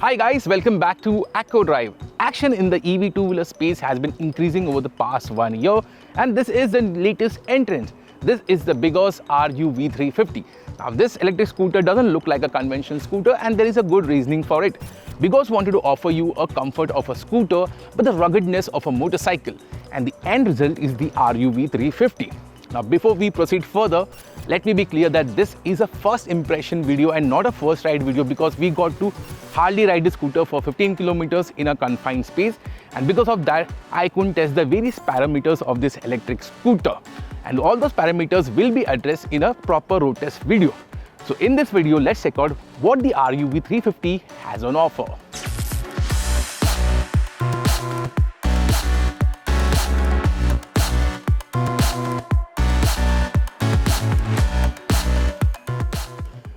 Hi guys, welcome back to Acco Drive. Action in the EV two-wheeler space has been increasing over the past 1 year, and this is the latest entrant. This is the BGauss RUV 350. Now this electric scooter doesn't look like a conventional scooter, and there is a good reasoning for it. BGauss wanted to offer you a comfort of a scooter but the ruggedness of a motorcycle, and the end result is the RUV 350. Now before we proceed further, let me be clear that this is a first impression video and not a first ride video, because we got to hardly ride the scooter for 15 kilometers in a confined space, and because of that I couldn't test the various parameters of this electric scooter, and all those parameters will be addressed in a proper road test video. So in this video, let's check out what the RUV 350 has on offer.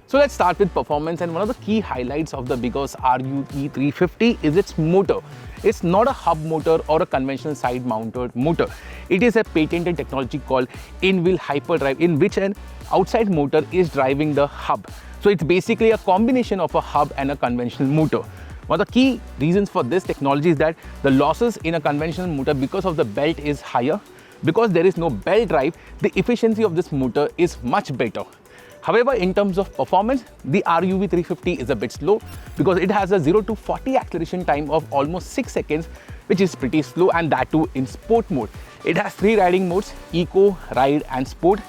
So let's start with performance, and one of the key highlights of the BGauss RUV 350 is its motor. It's not a hub motor or a conventional side mounted motor. It is a patented technology called in-wheel hyperdrive, in which an outside motor is driving the hub. So it's basically a combination of a hub and a conventional motor. One of the key reasons for this technology is that the losses in a conventional motor because of the belt is higher. Because there is no belt drive, the efficiency of this motor is much better. However, in terms of performance, the RUV 350 is a bit slow because it has a 0 to 40 acceleration time of almost 6 seconds, which is pretty slow, and that too in sport mode. It has 3 riding modes: Eco, Ride and Sport.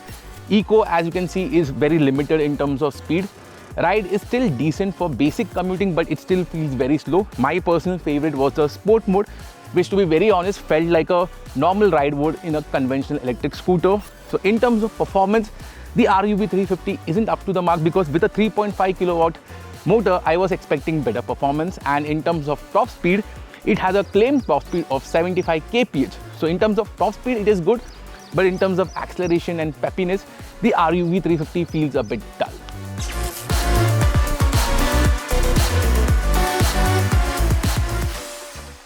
Eco, as you can see, is very limited in terms of speed. Ride is still decent for basic commuting, but it still feels very slow. My personal favorite was the Sport mode, which, to be very honest, felt like a normal ride mode in a conventional electric scooter. So in terms of performance, the RUV 350 isn't up to the mark, because with a 3.5 kilowatt motor, I was expecting better performance. And in terms of top speed, it has a claimed top speed of 75 kph. So in terms of top speed, it is good, but in terms of acceleration and peppiness, the RUV 350 feels a bit dull.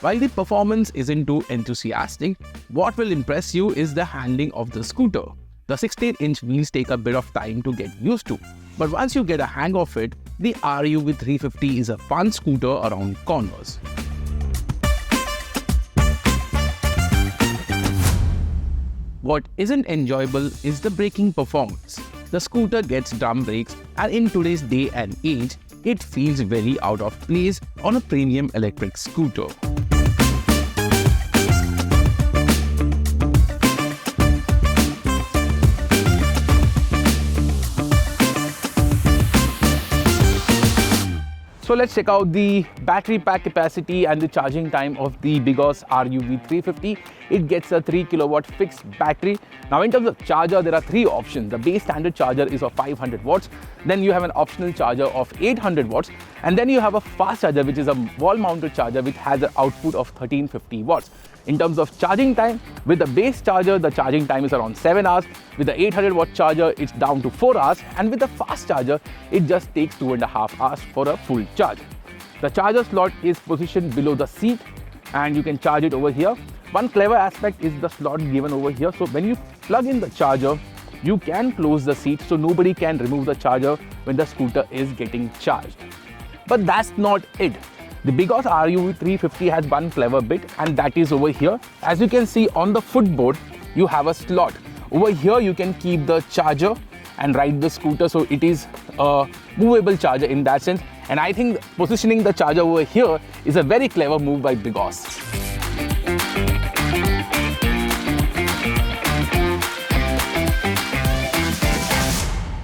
While the performance isn't too enthusiastic, what will impress you is the handling of the scooter. The 16-inch wheels take a bit of time to get used to, but once you get a hang of it, the RUV 350 is a fun scooter around corners. What isn't enjoyable is the braking performance. The scooter gets drum brakes, and in today's day and age, it feels very out of place on a premium electric scooter. So let's check out the battery pack capacity and the charging time of the BGauss RUV 350. It gets a 3 kilowatt fixed battery. Now in terms of charger, there are 3 options. The base standard charger is of 500 watts. Then you have an optional charger of 800 watts. And then you have a fast charger, which is a wall mounted charger, which has an output of 1350 watts. In terms of charging time, with the base charger, the charging time is around 7 hours. With the 800 watt charger, it's down to 4 hours. And with the fast charger, it just takes 2.5 hours for a full charge. The charger slot is positioned below the seat, and you can charge it over here. One clever aspect is the slot given over here. So when you plug in the charger, you can close the seat so nobody can remove the charger when the scooter is getting charged. But that's not it. The BGauss RUV 350 has one clever bit, and that is over here. As you can see on the footboard, you have a slot. Over here you can keep the charger and ride the scooter, so it is a movable charger in that sense. And I think positioning the charger over here is a very clever move by BGauss.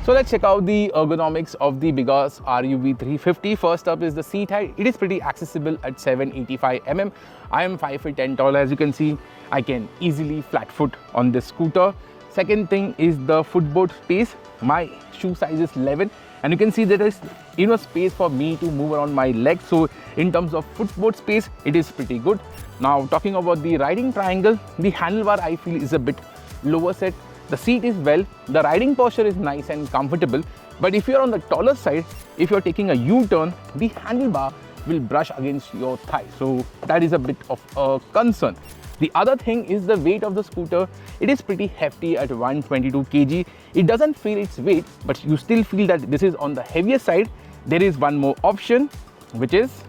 So let's check out the ergonomics of the BGauss RUV 350. First up is the seat height. It is pretty accessible at 785 mm. I am 5 feet 10 tall. As you can see, I can easily flat foot on this scooter. Second thing is the footboard space. My shoe size is 11, and you can see there is enough space for me to move around my legs. So in terms of footboard space, it is pretty good. Now talking about the riding triangle, the handlebar I feel is a bit lower set. The seat is well, the riding posture is nice and comfortable, but if you're on the taller side, if you're taking a U-turn, the handlebar will brush against your thigh. So that is a bit of a concern. The other thing is the weight of the scooter. It is pretty hefty at 122 kg. It doesn't feel its weight, but you still feel that this is on the heavier side. There is one more option, which is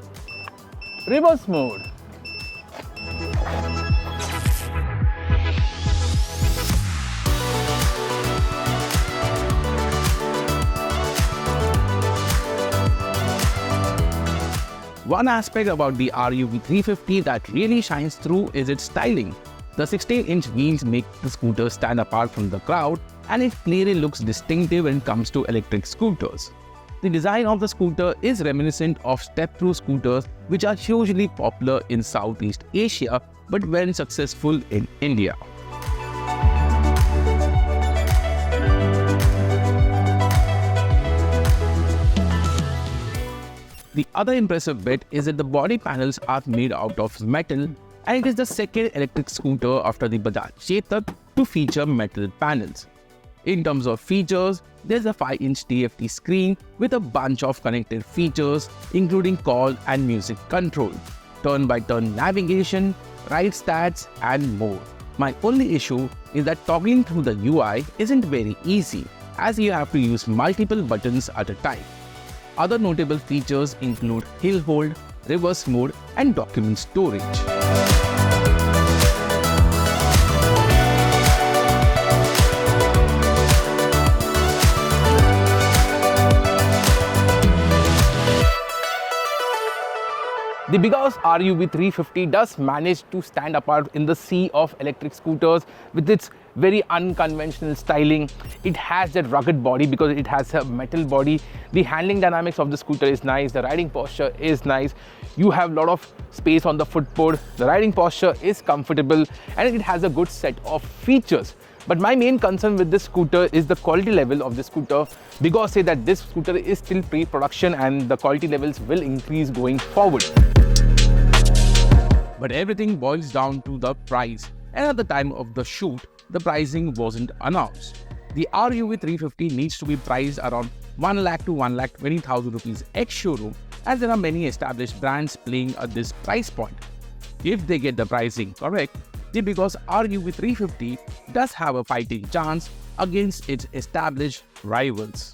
Reverse mode. One aspect about the RUV 350 that really shines through is its styling. The 16-inch wheels make the scooter stand apart from the crowd, and it clearly looks distinctive when it comes to electric scooters. The design of the scooter is reminiscent of step-through scooters, which are hugely popular in Southeast Asia but very successful in India. The other impressive bit is that the body panels are made out of metal, and it is the second electric scooter after the Bajaj Chetak to feature metal panels. In terms of features, there's a 5-inch TFT screen with a bunch of connected features including call and music control, turn-by-turn navigation, ride stats and more. My only issue is that toggling through the UI isn't very easy, as you have to use multiple buttons at a time. Other notable features include hill hold, reverse mode and document storage. The BGauss RUV 350 does manage to stand apart in the sea of electric scooters with its very unconventional styling. It has that rugged body because it has a metal body. The handling dynamics of the scooter is nice. The riding posture is nice. You have a lot of space on the footboard. The riding posture is comfortable and it has a good set of features. But my main concern with this scooter is the quality level of the scooter. BGauss say that this scooter is still pre-production and the quality levels will increase going forward. But everything boils down to the price, and at the time of the shoot, the pricing wasn't announced. The RUV 350 needs to be priced around 1 lakh to 1,20,000 rupees ex-showroom, as there are many established brands playing at this price point. If they get the pricing correct, the BGauss RUV 350 does have a fighting chance against its established rivals.